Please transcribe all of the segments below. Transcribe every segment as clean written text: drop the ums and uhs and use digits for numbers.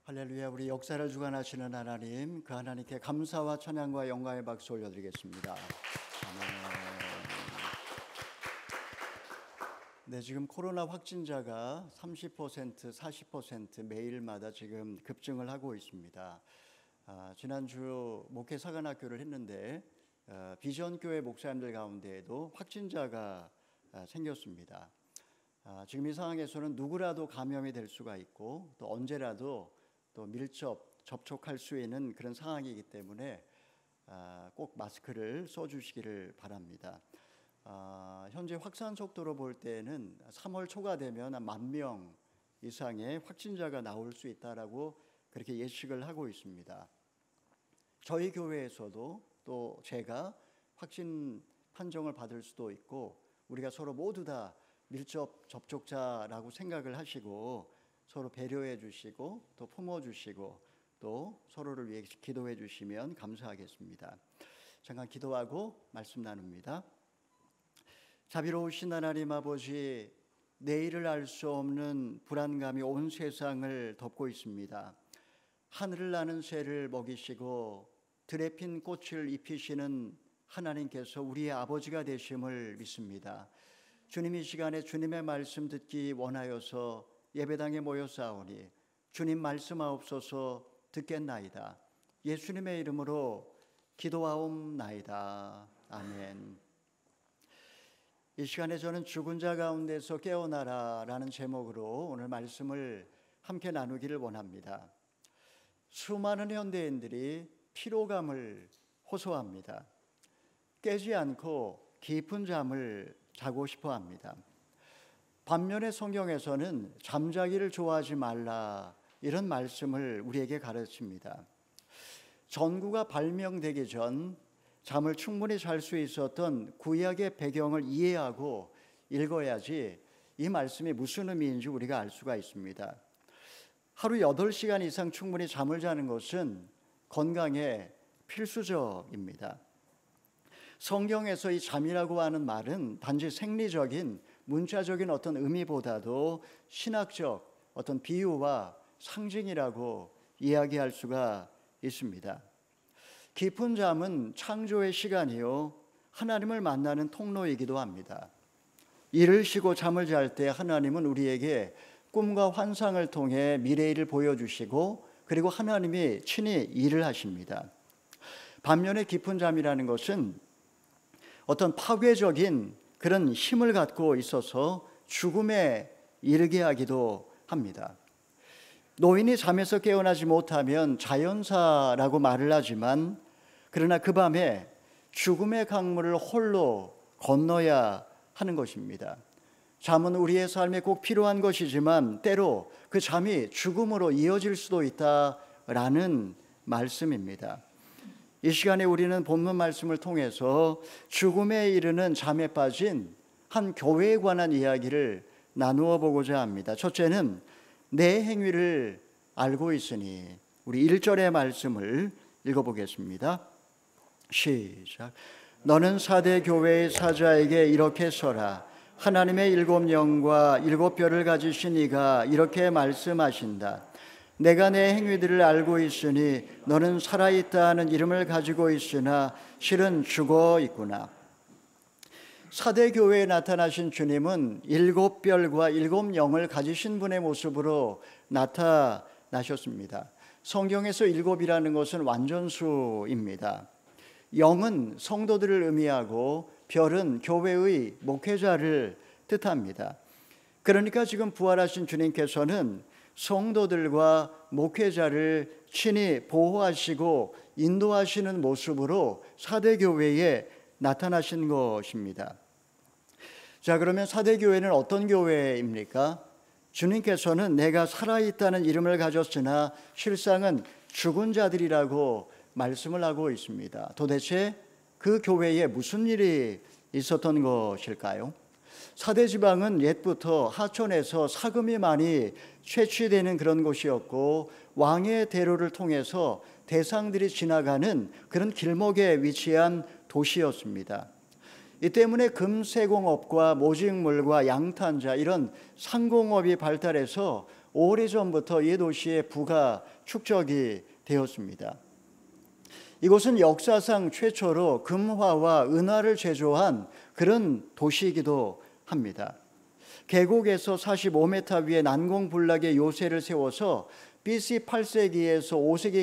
할렐루야. 우리 역사를 주관하시는 하나님, 그 하나님께 감사와 찬양과 영광의 박수 올려드리겠습니다. 아멘. 네, 지금 코로나 확진자가 30%, 40% 매일마다 지금 급증을 하고 있습니다. 지난주 목회 사관학교를 했는데 비전교회 목사님들 가운데에도 확진자가 생겼습니다. 지금 이 상황에서는 누구라도 감염이 될 수가 있고 또 언제라도 또 접촉할 수 있는 그런 상황이기 때문에 꼭 마스크를 써주시기를 바랍니다. 현재 확산 속도로 볼 때는 3월 초가 되면 10,000명 이상의 확진자가 나올 수 있다라고 그렇게 예측을 하고 있습니다. 저희 교회에서도 또 제가 확진 판정을 받을 수도 있고 우리가 서로 모두 다 밀접 접촉자라고 생각을 하시고 서로 배려해 주시고 또 품어 주시고 또 서로를 위해 기도해 주시면 감사하겠습니다. 잠깐 기도하고 말씀 나눕니다. 자비로우신 하나님 아버지, 내일을 알 수 없는 불안감이 온 세상을 덮고 있습니다. 하늘을 나는 새를 먹이시고 들에 핀 꽃을 입히시는 하나님께서 우리의 아버지가 되심을 믿습니다. 주님, 이 시간에 주님의 말씀 듣기 원하여서 예배당에 모여 싸우니 주님 말씀하옵소서. 듣겠나이다. 예수님의 이름으로 기도하옵나이다. 아멘. 이 시간에 저는 죽은 자 가운데서 깨어나라 라는 제목으로 오늘 말씀을 함께 나누기를 원합니다. 수많은 현대인들이 피로감을 호소합니다. 깨지 않고 깊은 잠을 자고 싶어 합니다. 반면에 성경에서는 잠자기를 좋아하지 말라 이런 말씀을 우리에게 가르칩니다. 전구가 발명되기 전 잠을 충분히 잘 수 있었던 구약의 배경을 이해하고 읽어야지 이 말씀이 무슨 의미인지 우리가 알 수가 있습니다. 하루 8시간 이상 충분히 잠을 자는 것은 건강에 필수적입니다. 성경에서 이 잠이라고 하는 말은 단지 생리적인 문자적인 어떤 의미보다도 신학적 어떤 비유와 상징이라고 이야기할 수가 있습니다. 깊은 잠은 창조의 시간이요 하나님을 만나는 통로이기도 합니다. 이를 쉬고 잠을 잘 때 하나님은 우리에게 꿈과 환상을 통해 미래일을 보여주시고 그리고 하나님이 친히 일을 하십니다. 반면에 깊은 잠이라는 것은 어떤 파괴적인 그런 힘을 갖고 있어서 죽음에 이르게 하기도 합니다. 노인이 잠에서 깨어나지 못하면 자연사라고 말을 하지만 그러나 그 밤에 죽음의 강물을 홀로 건너야 하는 것입니다. 잠은 우리의 삶에 꼭 필요한 것이지만 때로 그 잠이 죽음으로 이어질 수도 있다라는 말씀입니다. 이 시간에 우리는 본문 말씀을 통해서 죽음에 이르는 잠에 빠진 한 교회에 관한 이야기를 나누어 보고자 합니다. 첫째는 내 행위를 알고 있으니, 우리 1절의 말씀을 읽어보겠습니다. 시작. 너는 사대 교회의 사자에게 이렇게 써라. 하나님의 7영과 7별을 가지신 이가 이렇게 말씀하신다. 내가 내 행위들을 알고 있으니 너는 살아있다 하는 이름을 가지고 있으나 실은 죽어 있구나. 사대 교회에 나타나신 주님은 7별과 7영을 가지신 분의 모습으로 나타나셨습니다. 성경에서 7이라는 것은 완전수입니다. 0은 성도들을 의미하고 별은 교회의 목회자를 뜻합니다. 그러니까 지금 부활하신 주님께서는 성도들과 목회자를 친히 보호하시고 인도하시는 모습으로 사대교회에 나타나신 것입니다. 자, 그러면 사대교회는 어떤 교회입니까? 주님께서는 내가 살아있다는 이름을 가졌으나 실상은 죽은 자들이라고 말씀을 하고 있습니다. 도대체 그 교회에 무슨 일이 있었던 것일까요? 사대지방은 옛부터 하천에서 사금이 많이 채취되는 그런 곳이었고 왕의 대로를 통해서 대상들이 지나가는 그런 길목에 위치한 도시였습니다. 이 때문에 금세공업과 모직물과 양탄자 이런 상공업이 발달해서 오래전부터 이 도시의 부가 축적이 되었습니다. 이곳은 역사상 최초로 금화와 은화를 제조한 그런 도시이기도 합니다. 계곡에서 45m 위에 난공불락의 요새를 세워서 BC 8세기에서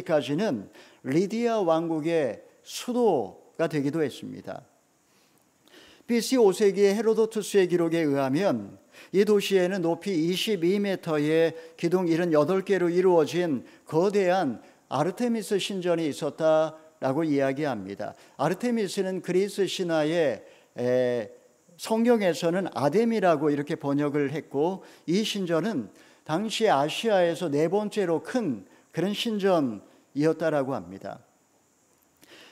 5세기까지는 리디아 왕국의 수도가 되기도 했습니다. BC 5세기의 헤로도투스의 기록에 의하면 이 도시에는 높이 22m의 기둥 78개로 이루어진 거대한 아르테미스 신전이 있었다라고 이야기합니다. 아르테미스는 그리스 신화의 성경에서는 아뎀이라고 이렇게 번역을 했고, 이 신전은 당시 아시아에서 네 번째로 큰 그런 신전이었다라고 합니다.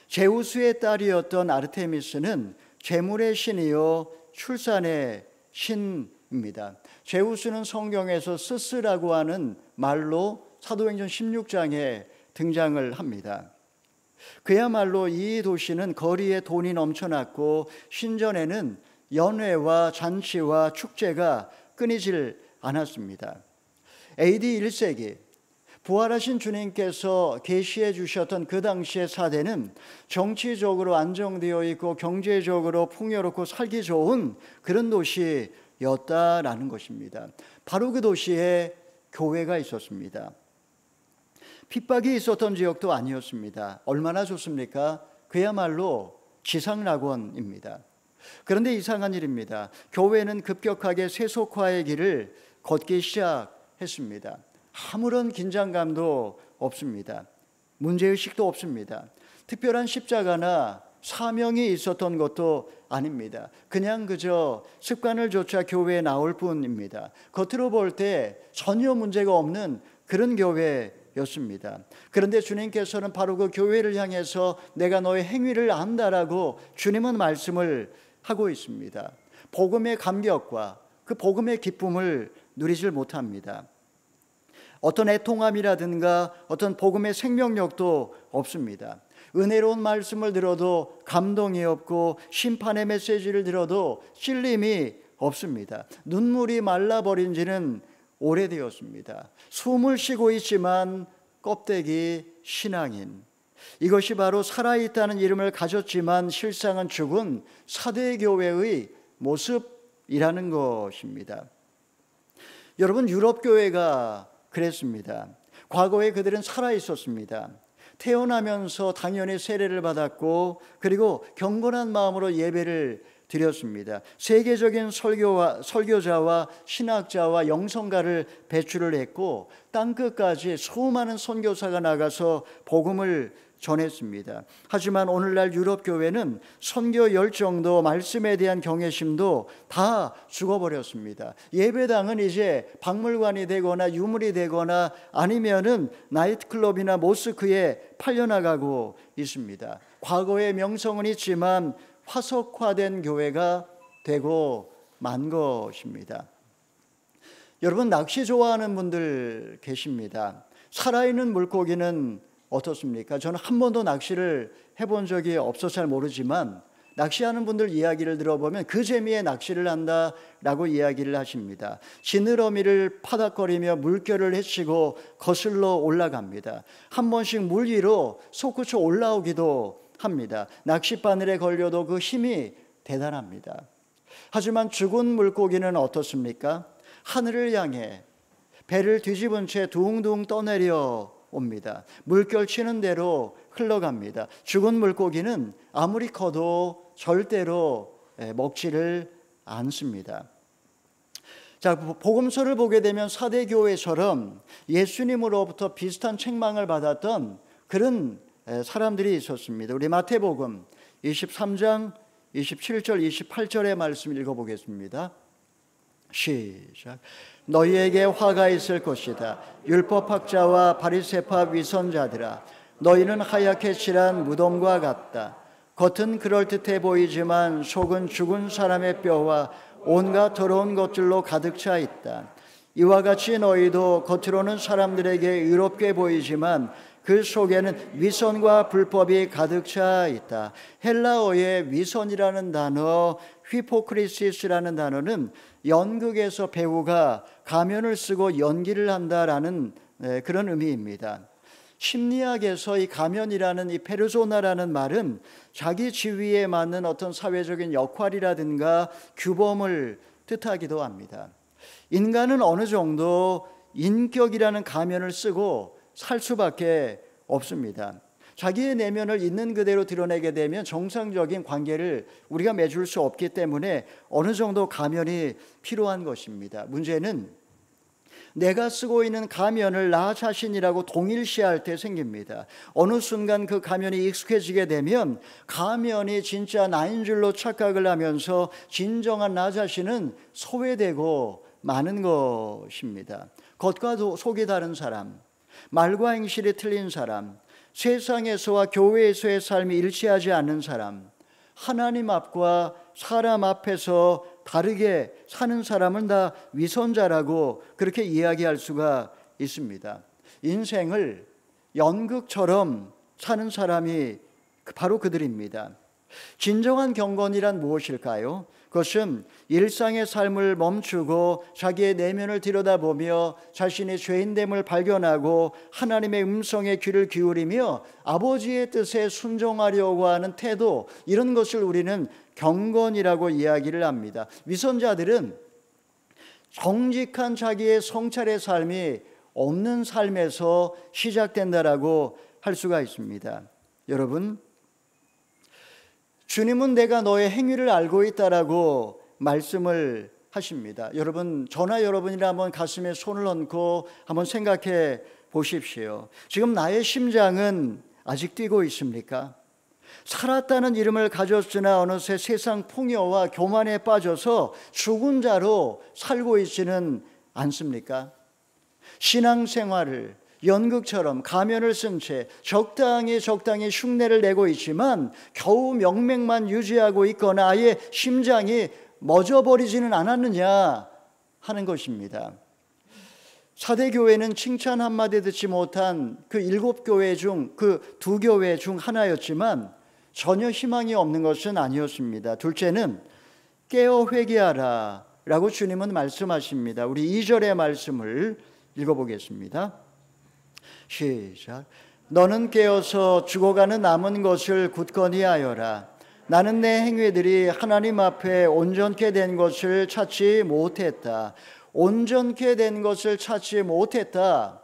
제우스의 딸이었던 아르테미스는 재물의 신이요 출산의 신입니다. 제우스는 성경에서 스스라고 하는 말로 사도행전 16장에 등장을 합니다. 그야말로 이 도시는 거리에 돈이 넘쳐났고 신전에는 연회와 잔치와 축제가 끊이질 않았습니다. AD 1세기 부활하신 주님께서 계시해 주셨던 그 당시의 사대는 정치적으로 안정되어 있고 경제적으로 풍요롭고 살기 좋은 그런 도시였다라는 것입니다. 바로 그 도시에 교회가 있었습니다. 핍박이 있었던 지역도 아니었습니다. 얼마나 좋습니까? 그야말로 지상낙원입니다. 그런데 이상한 일입니다. 교회는 급격하게 세속화의 길을 걷기 시작했습니다. 아무런 긴장감도 없습니다. 문제의식도 없습니다. 특별한 십자가나 사명이 있었던 것도 아닙니다. 그냥 그저 습관을 좇아 교회에 나올 뿐입니다. 겉으로 볼 때 전혀 문제가 없는 그런 교회였습니다. 그런데 주님께서는 바로 그 교회를 향해서 내가 너의 행위를 안다라고 주님은 말씀을 하고 있습니다. 복음의 감격과 그 복음의 기쁨을 누리질 못합니다. 어떤 애통함이라든가 어떤 복음의 생명력도 없습니다. 은혜로운 말씀을 들어도 감동이 없고 심판의 메시지를 들어도 찔림이 없습니다. 눈물이 말라버린 지는 오래되었습니다. 숨을 쉬고 있지만 껍데기 신앙인, 이것이 바로 살아있다는 이름을 가졌지만 실상은 죽은 사대교회의 모습이라는 것입니다. 여러분, 유럽 교회가 그랬습니다. 과거에 그들은 살아있었습니다. 태어나면서 당연히 세례를 받았고 그리고 경건한 마음으로 예배를 드렸습니다. 세계적인 설교자와 신학자와 영성가를 배출을 했고 땅끝까지 수많은 선교사가 나가서 복음을 전했습니다. 하지만 오늘날 유럽 교회는 선교 열정도 말씀에 대한 경외심도 다 죽어버렸습니다. 예배당은 이제 박물관이 되거나 유물이 되거나 아니면은 나이트클럽이나 모스크에 팔려나가고 있습니다. 과거의 명성은 있지만 화석화된 교회가 되고 만 것입니다. 여러분, 낚시 좋아하는 분들 계십니다. 살아있는 물고기는 어떻습니까? 저는 한 번도 낚시를 해본 적이 없어서 잘 모르지만 낚시하는 분들 이야기를 들어보면 그 재미에 낚시를 한다라고 이야기를 하십니다. 지느러미를 파닥거리며 물결을 헤치고 거슬러 올라갑니다. 한 번씩 물 위로 솟구쳐 올라오기도 합니다. 낚싯바늘에 걸려도 그 힘이 대단합니다. 하지만 죽은 물고기는 어떻습니까? 하늘을 향해 배를 뒤집은 채 둥둥 떠내려 옵니다. 물결 치는 대로 흘러갑니다. 죽은 물고기는 아무리 커도 절대로 먹지를 않습니다. 자, 복음서를 보게 되면 사대교회처럼 예수님으로부터 비슷한 책망을 받았던 그런 사람들이 있었습니다. 우리 마태복음 23장 27절 28절의 말씀 읽어보겠습니다. 시작. 너희에게 화가 있을 것이다. 율법학자와 바리새파 위선자들아, 너희는 하얗게 칠한 무덤과 같다. 겉은 그럴듯해 보이지만 속은 죽은 사람의 뼈와 온갖 더러운 것들로 가득 차 있다. 이와 같이 너희도 겉으로는 사람들에게 의롭게 보이지만 그 속에는 위선과 불법이 가득 차 있다. 헬라어의 위선이라는 단어, 휘포크리시스라는 단어는 연극에서 배우가 가면을 쓰고 연기를 한다라는 그런 의미입니다. 심리학에서 이 가면이라는 이 페르소나라는 말은 자기 지위에 맞는 어떤 사회적인 역할이라든가 규범을 뜻하기도 합니다. 인간은 어느 정도 인격이라는 가면을 쓰고 살 수밖에 없습니다. 자기의 내면을 있는 그대로 드러내게 되면 정상적인 관계를 우리가 맺을 수 없기 때문에 어느 정도 가면이 필요한 것입니다. 문제는 내가 쓰고 있는 가면을 나 자신이라고 동일시할 때 생깁니다. 어느 순간 그 가면이 익숙해지게 되면 가면이 진짜 나인 줄로 착각을 하면서 진정한 나 자신은 소외되고 마는 것입니다. 겉과 속이 다른 사람, 말과 행실이 틀린 사람, 세상에서와 교회에서의 삶이 일치하지 않는 사람, 하나님 앞과 사람 앞에서 다르게 사는 사람은 다 위선자라고 그렇게 이야기할 수가 있습니다. 인생을 연극처럼 사는 사람이 바로 그들입니다. 진정한 경건이란 무엇일까요? 그것은 일상의 삶을 멈추고 자기의 내면을 들여다보며 자신의 죄인됨을 발견하고 하나님의 음성에 귀를 기울이며 아버지의 뜻에 순종하려고 하는 태도, 이런 것을 우리는 경건이라고 이야기를 합니다. 위선자들은 정직한 자기의 성찰의 삶이 없는 삶에서 시작된다라고 할 수가 있습니다. 여러분, 주님은 내가 너의 행위를 알고 있다라고 말씀을 하십니다. 여러분, 저나 여러분이라 한번 가슴에 손을 얹고 한번 생각해 보십시오. 지금 나의 심장은 아직 뛰고 있습니까? 살았다는 이름을 가졌으나 어느새 세상 풍요와 교만에 빠져서 죽은 자로 살고 있지는 않습니까? 신앙생활을 연극처럼 가면을 쓴 채 적당히 흉내를 내고 있지만 겨우 명맥만 유지하고 있거나 아예 심장이 멎어버리지는 않았느냐 하는 것입니다. 사대교회는 칭찬 한마디 듣지 못한 그 7교회 중 그 2교회 중 하나였지만 전혀 희망이 없는 것은 아니었습니다. 둘째는 깨어 회개하라 라고 주님은 말씀하십니다. 우리 2절의 말씀을 읽어보겠습니다. 시작. 너는 깨어서 죽어가는 남은 것을 굳건히 하여라. 나는 내 행위들이 하나님 앞에 온전케 된 것을 찾지 못했다. 온전케 된 것을 찾지 못했다.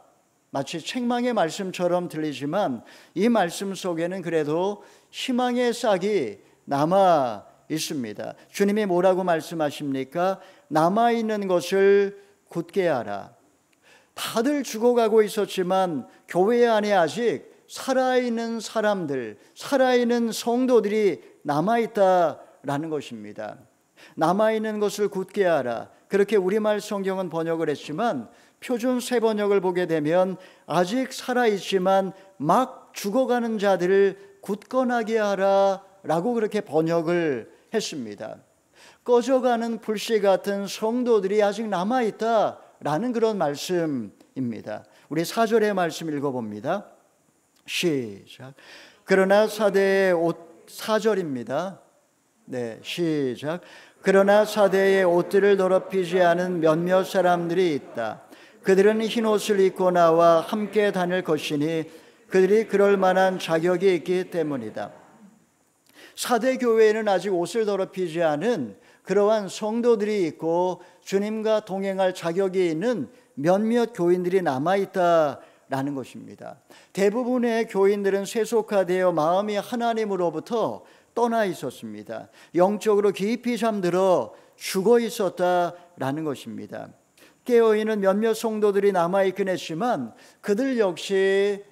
마치 책망의 말씀처럼 들리지만 이 말씀 속에는 그래도 희망의 싹이 남아 있습니다. 주님이 뭐라고 말씀하십니까? 남아있는 것을 굳게 하라. 다들 죽어가고 있었지만 교회 안에 아직 살아있는 사람들, 살아있는 성도들이 남아있다라는 것입니다. 남아있는 것을 굳게 하라. 그렇게 우리말 성경은 번역을 했지만 표준 새 번역을 보게 되면 아직 살아있지만 막 죽어가는 자들을 굳건하게 하라 라고 그렇게 번역을 했습니다. 꺼져가는 불씨 같은 성도들이 아직 남아있다 라는 그런 말씀입니다. 우리 4절의 말씀 읽어봅니다. 시작. 그러나 사대의 4절입니다. 네, 시작. 그러나 사대의 옷들을 더럽히지 않은 몇몇 사람들이 있다. 그들은 흰 옷을 입고 나와 함께 다닐 것이니 그들이 그럴 만한 자격이 있기 때문이다. 사대 교회에는 아직 옷을 더럽히지 않은 그러한 성도들이 있고 주님과 동행할 자격이 있는 몇몇 교인들이 남아있다라는 것입니다. 대부분의 교인들은 세속화되어 마음이 하나님으로부터 떠나 있었습니다. 영적으로 깊이 잠들어 죽어 있었다라는 것입니다. 깨어있는 몇몇 성도들이 남아있긴 했지만 그들 역시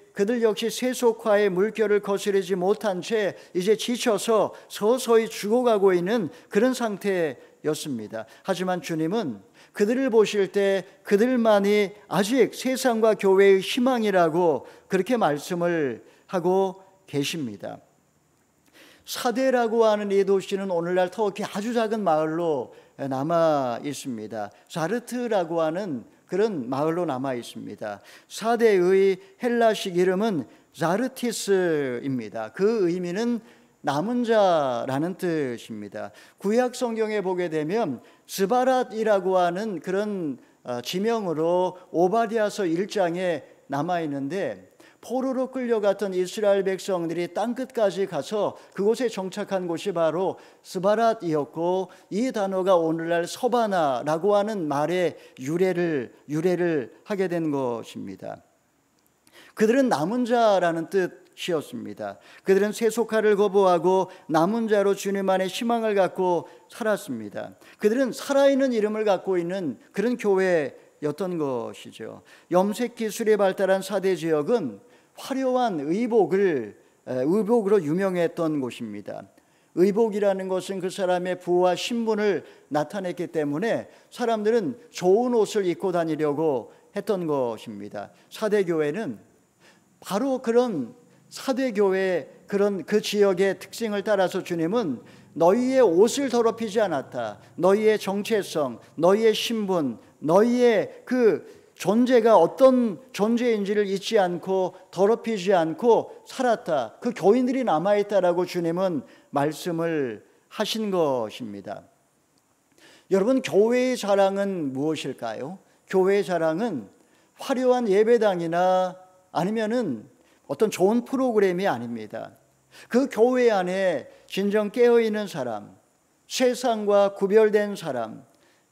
세속화의 물결을 거스르지 못한 채 이제 지쳐서 서서히 죽어가고 있는 그런 상태였습니다. 하지만 주님은 그들을 보실 때 그들만이 아직 세상과 교회의 희망이라고 그렇게 말씀을 하고 계십니다. 사대라고 하는 이 도시는 오늘날 터키 아주 작은 마을로 남아 있습니다. 자르트라고 하는 그런 마을로 남아 있습니다. 4대의 헬라식 이름은 자르티스입니다. 그 의미는 남은 자라는 뜻입니다. 구약 성경에 보게 되면 스바랏이라고 하는 그런 지명으로 오바댜서 1장에 남아 있는데, 포로로 끌려갔던 이스라엘 백성들이 땅끝까지 가서 그곳에 정착한 곳이 바로 스바랏이었고, 이 단어가 오늘날 서바나라고 하는 말의 유래를 하게 된 것입니다. 그들은 남은 자라는 뜻이었습니다. 그들은 세속화를 거부하고 남은 자로 주님 안에 희망을 갖고 살았습니다. 그들은 살아있는 이름을 갖고 있는 그런 교회였던 것이죠. 염색 기술이 발달한 4대 지역은 화려한 의복으로 유명했던 곳입니다. 의복이라는 것은 그 사람의 부와 신분을 나타냈기 때문에 사람들은 좋은 옷을 입고 다니려고 했던 것입니다. 4대 교회는 바로 그런 4대 교회의 그 지역의 특징을 따라서 주님은 너희의 옷을 더럽히지 않았다. 너희의 정체성, 너희의 신분, 너희의 그 존재가 어떤 존재인지를 잊지 않고 더럽히지 않고 살았다. 그 교인들이 남아있다라고 주님은 말씀을 하신 것입니다. 여러분, 교회의 자랑은 무엇일까요? 교회의 자랑은 화려한 예배당이나 아니면은 어떤 좋은 프로그램이 아닙니다. 그 교회 안에 진정 깨어있는 사람, 세상과 구별된 사람,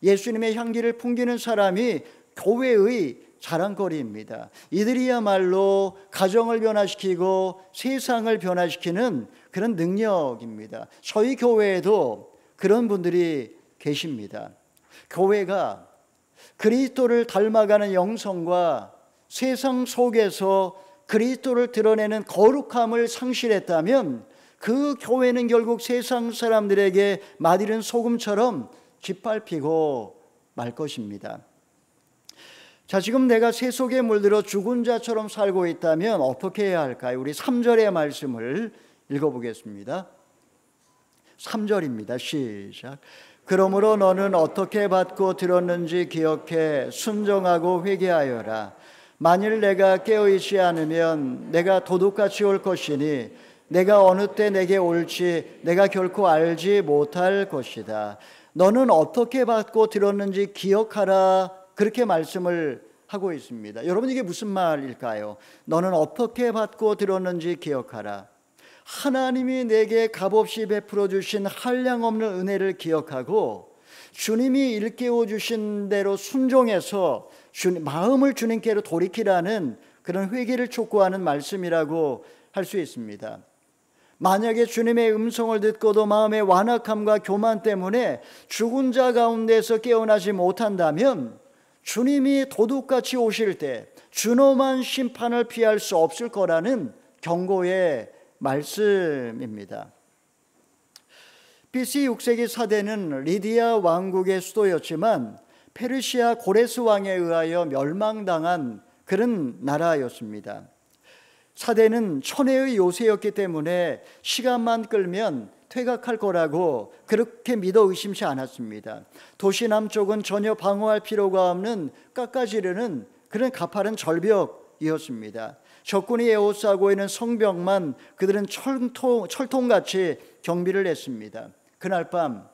예수님의 향기를 풍기는 사람이 교회의 자랑거리입니다. 이들이야말로 가정을 변화시키고 세상을 변화시키는 그런 능력입니다. 저희 교회에도 그런 분들이 계십니다. 교회가 그리스도를 닮아가는 영성과 세상 속에서 그리스도를 드러내는 거룩함을 상실했다면 그 교회는 결국 세상 사람들에게 맛이른 소금처럼 짓밟히고 말 것입니다. 자, 지금 내가 새 속에 물들어 죽은 자처럼 살고 있다면 어떻게 해야 할까요? 우리 3절의 말씀을 읽어보겠습니다. 3절입니다. 시작. 그러므로 너는 어떻게 받고 들었는지 기억해 순종하고 회개하여라. 만일 내가 깨어있지 않으면 내가 도둑같이 올 것이니 내가 어느 때 내게 올지 내가 결코 알지 못할 것이다. 너는 어떻게 받고 들었는지 기억하라. 그렇게 말씀을 하고 있습니다. 여러분, 이게 무슨 말일까요? 너는 어떻게 받고 들었는지 기억하라. 하나님이 내게 값없이 베풀어 주신 한량없는 은혜를 기억하고 주님이 일깨워 주신 대로 순종해서 마음을 주님께로 돌이키라는 그런 회개를 촉구하는 말씀이라고 할 수 있습니다. 만약에 주님의 음성을 듣고도 마음의 완악함과 교만 때문에 죽은 자 가운데서 깨어나지 못한다면 주님이 도둑같이 오실 때 준엄한 심판을 피할 수 없을 거라는 경고의 말씀입니다. BC 6세기 사대는 리디아 왕국의 수도였지만 페르시아 고레스 왕에 의하여 멸망당한 그런 나라였습니다. 사대는 천혜의 요새였기 때문에 시간만 끌면 퇴각할 거라고 그렇게 믿어 의심치 않았습니다. 도시 남쪽은 전혀 방어할 필요가 없는 깎아지르는 그런 가파른 절벽이었습니다. 적군이 에워싸고 있는 성벽만 그들은 철통같이 경비를 했습니다. 그날 밤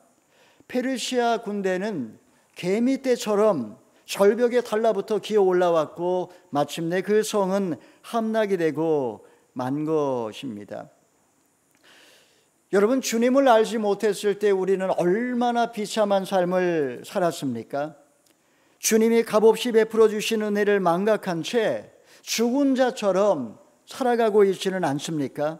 페르시아 군대는 개미떼처럼 절벽에 달라붙어 기어 올라왔고 마침내 그 성은 함락이 되고 만 것입니다. 여러분, 주님을 알지 못했을 때 우리는 얼마나 비참한 삶을 살았습니까? 주님이 값없이 베풀어 주신 은혜를 망각한 채 죽은 자처럼 살아가고 있지는 않습니까?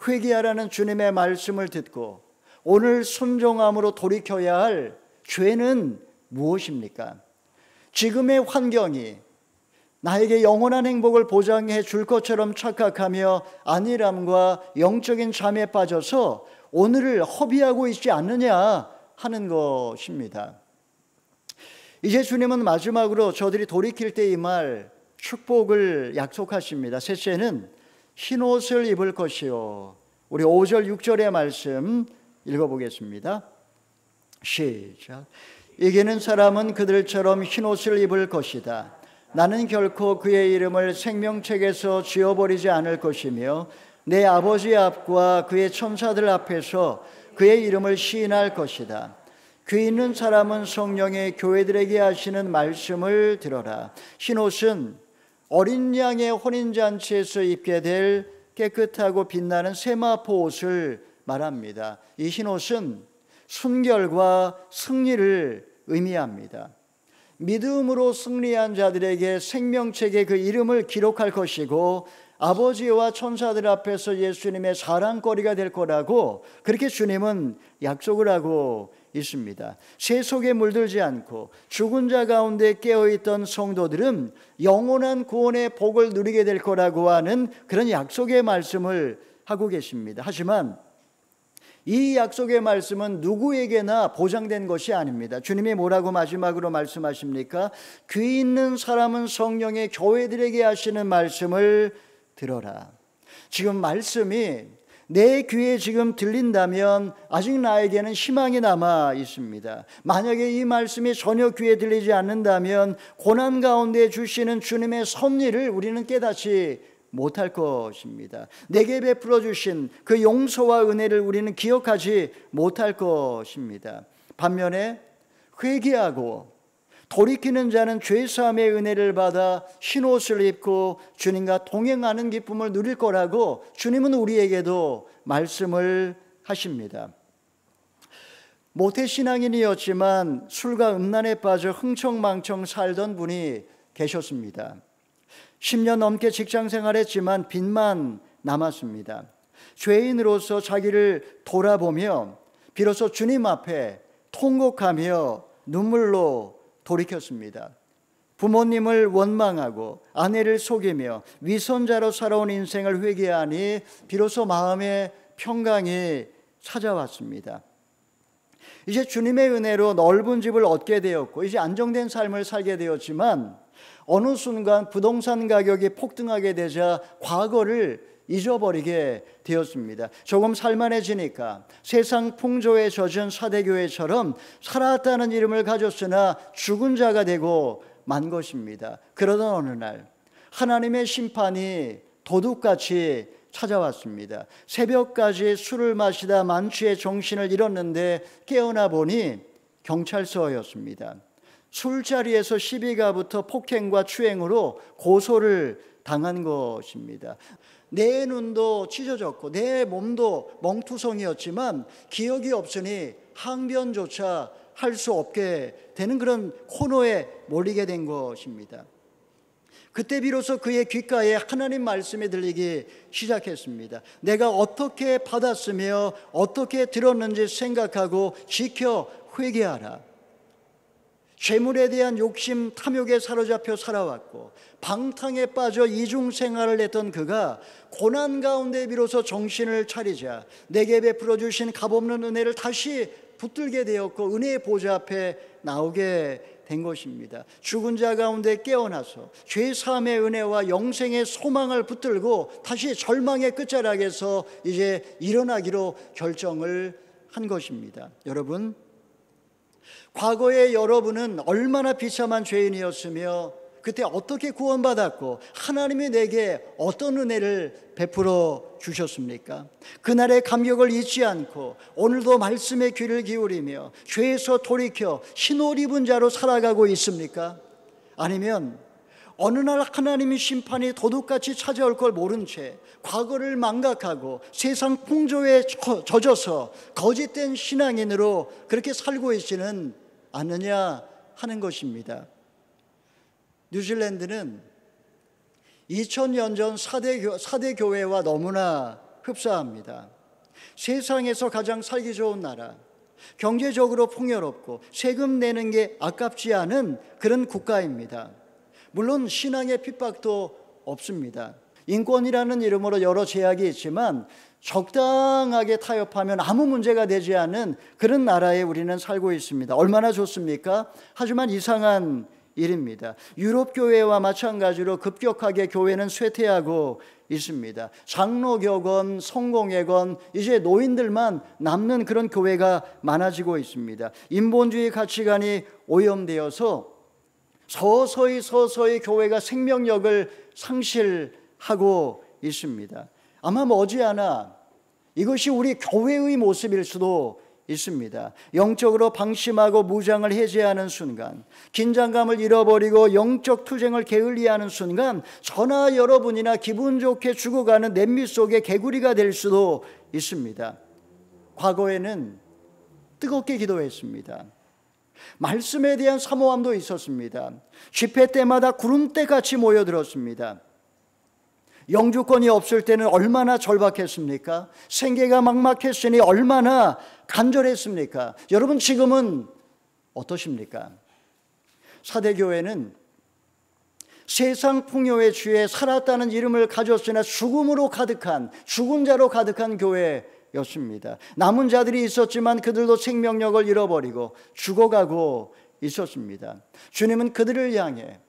회개하라는 주님의 말씀을 듣고 오늘 순종함으로 돌이켜야 할 죄는 무엇입니까? 지금의 환경이 나에게 영원한 행복을 보장해 줄 것처럼 착각하며 안일함과 영적인 잠에 빠져서 오늘을 허비하고 있지 않느냐 하는 것입니다. 이제 주님은 마지막으로 저들이 돌이킬 때 이 말 축복을 약속하십니다. 셋째는 흰옷을 입을 것이요. 우리 5절 6절의 말씀 읽어보겠습니다. 시작. 이기는 사람은 그들처럼 흰옷을 입을 것이다. 나는 결코 그의 이름을 생명책에서 지워버리지 않을 것이며 내 아버지 앞과 그의 천사들 앞에서 그의 이름을 시인할 것이다. 귀 있는 사람은 성령의 교회들에게 하시는 말씀을 들어라. 흰옷은 어린 양의 혼인잔치에서 입게 될 깨끗하고 빛나는 세마포 옷을 말합니다. 이 흰옷은 순결과 승리를 의미합니다. 믿음으로 승리한 자들에게 생명책에 그 이름을 기록할 것이고 아버지와 천사들 앞에서 예수님의 자랑거리가 될 거라고 그렇게 주님은 약속을 하고 있습니다. 새 속에 물들지 않고 죽은 자 가운데 깨어있던 성도들은 영원한 구원의 복을 누리게 될 거라고 하는 그런 약속의 말씀을 하고 계십니다. 하지만 이 약속의 말씀은 누구에게나 보장된 것이 아닙니다. 주님이 뭐라고 마지막으로 말씀하십니까? 귀 있는 사람은 성령의 교회들에게 하시는 말씀을 들어라. 지금 말씀이 내 귀에 지금 들린다면 아직 나에게는 희망이 남아 있습니다. 만약에 이 말씀이 전혀 귀에 들리지 않는다면 고난 가운데 주시는 주님의 섭리를 우리는 깨닫지 못할 것입니다. 내게 베풀어 주신 그 용서와 은혜를 우리는 기억하지 못할 것입니다. 반면에 회개하고 돌이키는 자는 죄사함의 은혜를 받아 흰옷을 입고 주님과 동행하는 기쁨을 누릴 거라고 주님은 우리에게도 말씀을 하십니다. 모태신앙인이었지만 술과 음란에 빠져 흥청망청 살던 분이 계셨습니다. 10년 넘게 직장 생활했지만 빚만 남았습니다. 죄인으로서 자기를 돌아보며 비로소 주님 앞에 통곡하며 눈물로 돌이켰습니다. 부모님을 원망하고 아내를 속이며 위선자로 살아온 인생을 회개하니 비로소 마음의 평강이 찾아왔습니다. 이제 주님의 은혜로 넓은 집을 얻게 되었고 이제 안정된 삶을 살게 되었지만 어느 순간 부동산 가격이 폭등하게 되자 과거를 잊어버리게 되었습니다. 조금 살만해지니까 세상 풍조에 젖은 사대교회처럼 살았다는 이름을 가졌으나 죽은 자가 되고 만 것입니다. 그러던 어느 날 하나님의 심판이 도둑같이 찾아왔습니다. 새벽까지 술을 마시다 만취해 정신을 잃었는데 깨어나 보니 경찰서였습니다. 술자리에서 시비가 붙어 폭행과 추행으로 고소를 당한 것입니다. 내 눈도 찢어졌고 내 몸도 멍투성이었지만 기억이 없으니 항변조차 할 수 없게 되는 그런 코너에 몰리게 된 것입니다. 그때 비로소 그의 귓가에 하나님 말씀이 들리기 시작했습니다. 내가 어떻게 받았으며 어떻게 들었는지 생각하고 지켜 회개하라. 재물에 대한 욕심, 탐욕에 사로잡혀 살아왔고 방탕에 빠져 이중생활을 했던 그가 고난 가운데 비로소 정신을 차리자 내게 베풀어 주신 값없는 은혜를 다시 붙들게 되었고 은혜의 보좌 앞에 나오게 된 것입니다. 죽은 자 가운데 깨어나서 죄사함의 은혜와 영생의 소망을 붙들고 다시 절망의 끝자락에서 이제 일어나기로 결정을 한 것입니다. 여러분, 과거에 여러분은 얼마나 비참한 죄인이었으며 그때 어떻게 구원받았고 하나님이 내게 어떤 은혜를 베풀어 주셨습니까? 그날의 감격을 잊지 않고 오늘도 말씀의 귀를 기울이며 죄에서 돌이켜 흰옷 입은 자로 살아가고 있습니까? 아니면 어느 날 하나님의 심판이 도둑같이 찾아올 걸 모른 채 과거를 망각하고 세상 풍조에 젖어서 거짓된 신앙인으로 그렇게 살고 있지는 않느냐 하는 것입니다. 뉴질랜드는 2000년 전 4대 교회와 너무나 흡사합니다. 세상에서 가장 살기 좋은 나라, 경제적으로 풍요롭고 세금 내는 게 아깝지 않은 그런 국가입니다. 물론 신앙의 핍박도 없습니다. 인권이라는 이름으로 여러 제약이 있지만 적당하게 타협하면 아무 문제가 되지 않는 그런 나라에 우리는 살고 있습니다. 얼마나 좋습니까? 하지만 이상한 일입니다. 유럽 교회와 마찬가지로 급격하게 교회는 쇠퇴하고 있습니다. 장로교건, 성공회건, 이제 노인들만 남는 그런 교회가 많아지고 있습니다. 인본주의 가치관이 오염되어서 서서히 교회가 생명력을 상실하고 있습니다. 아마 머지않아 이것이 우리 교회의 모습일 수도 있습니다. 영적으로 방심하고 무장을 해제하는 순간, 긴장감을 잃어버리고 영적 투쟁을 게을리하는 순간, 저나 여러분이나 기분 좋게 죽어가는 냄비 속의 개구리가 될 수도 있습니다. 과거에는 뜨겁게 기도했습니다. 말씀에 대한 사모함도 있었습니다. 집회 때마다 구름대같이 모여들었습니다. 영주권이 없을 때는 얼마나 절박했습니까? 생계가 막막했으니 얼마나 간절했습니까? 여러분 지금은 어떠십니까? 사대교회는 세상 풍요에 취해 살았다는 이름을 가졌으나 죽음으로 가득한, 죽은 자로 가득한 교회였습니다. 남은 자들이 있었지만 그들도 생명력을 잃어버리고 죽어가고 있었습니다. 주님은 그들을 향해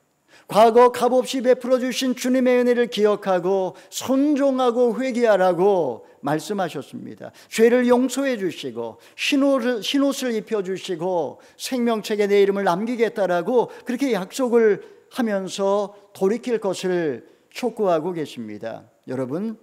과거 값없이 베풀어 주신 주님의 은혜를 기억하고 순종하고 회개하라고 말씀하셨습니다. 죄를 용서해 주시고 흰옷을 입혀주시고 생명책에 내 이름을 남기겠다라고 그렇게 약속을 하면서 돌이킬 것을 촉구하고 계십니다. 여러분,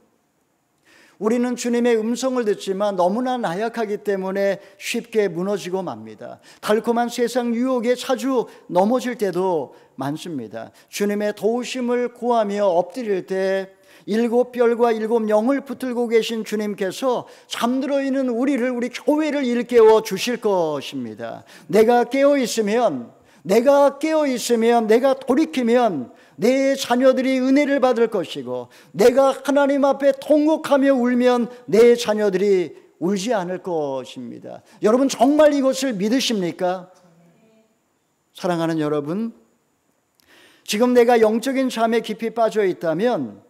우리는 주님의 음성을 듣지만 너무나 나약하기 때문에 쉽게 무너지고 맙니다. 달콤한 세상 유혹에 자주 넘어질 때도 많습니다. 주님의 도우심을 구하며 엎드릴 때 7별과 7영을 붙들고 계신 주님께서 잠들어 있는 우리 교회를 일깨워 주실 것입니다. 내가 깨어 있으면, 내가 돌이키면 내 자녀들이 은혜를 받을 것이고, 내가 하나님 앞에 통곡하며 울면 내 자녀들이 울지 않을 것입니다. 여러분 정말 이것을 믿으십니까? 사랑하는 여러분, 지금 내가 영적인 잠에 깊이 빠져 있다면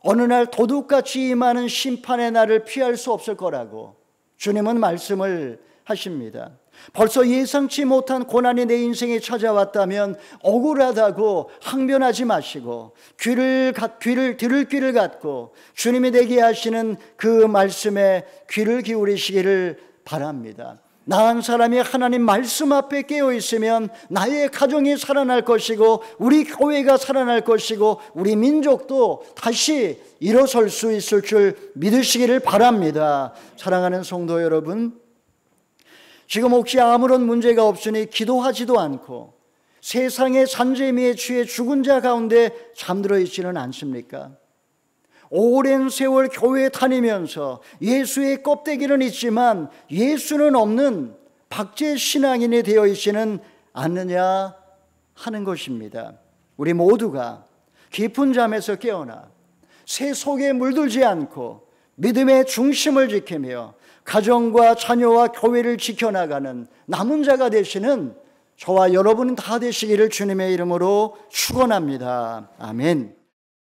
어느 날 도둑같이 임하는 심판의 날을 피할 수 없을 거라고 주님은 말씀을 하십니다. 벌써 예상치 못한 고난이 내 인생에 찾아왔다면 억울하다고 항변하지 마시고 귀를 들을 귀를 갖고 주님이 내게 하시는 그 말씀에 귀를 기울이시기를 바랍니다. 나 한 사람이 하나님 말씀 앞에 깨어 있으면 나의 가정이 살아날 것이고, 우리 교회가 살아날 것이고, 우리 민족도 다시 일어설 수 있을 줄 믿으시기를 바랍니다. 사랑하는 성도 여러분, 지금 혹시 아무런 문제가 없으니 기도하지도 않고 세상의 잔재미에 취해 죽은 자 가운데 잠들어 있지는 않습니까? 오랜 세월 교회에 다니면서 예수의 껍데기는 있지만 예수는 없는 박제 신앙인이 되어 있지는 않느냐 하는 것입니다. 우리 모두가 깊은 잠에서 깨어나 새 속에 물들지 않고 믿음의 중심을 지키며 가정과 자녀와 교회를 지켜나가는 남은 자가 되시는 저와 여러분 다 되시기를 주님의 이름으로 축원합니다. 아멘.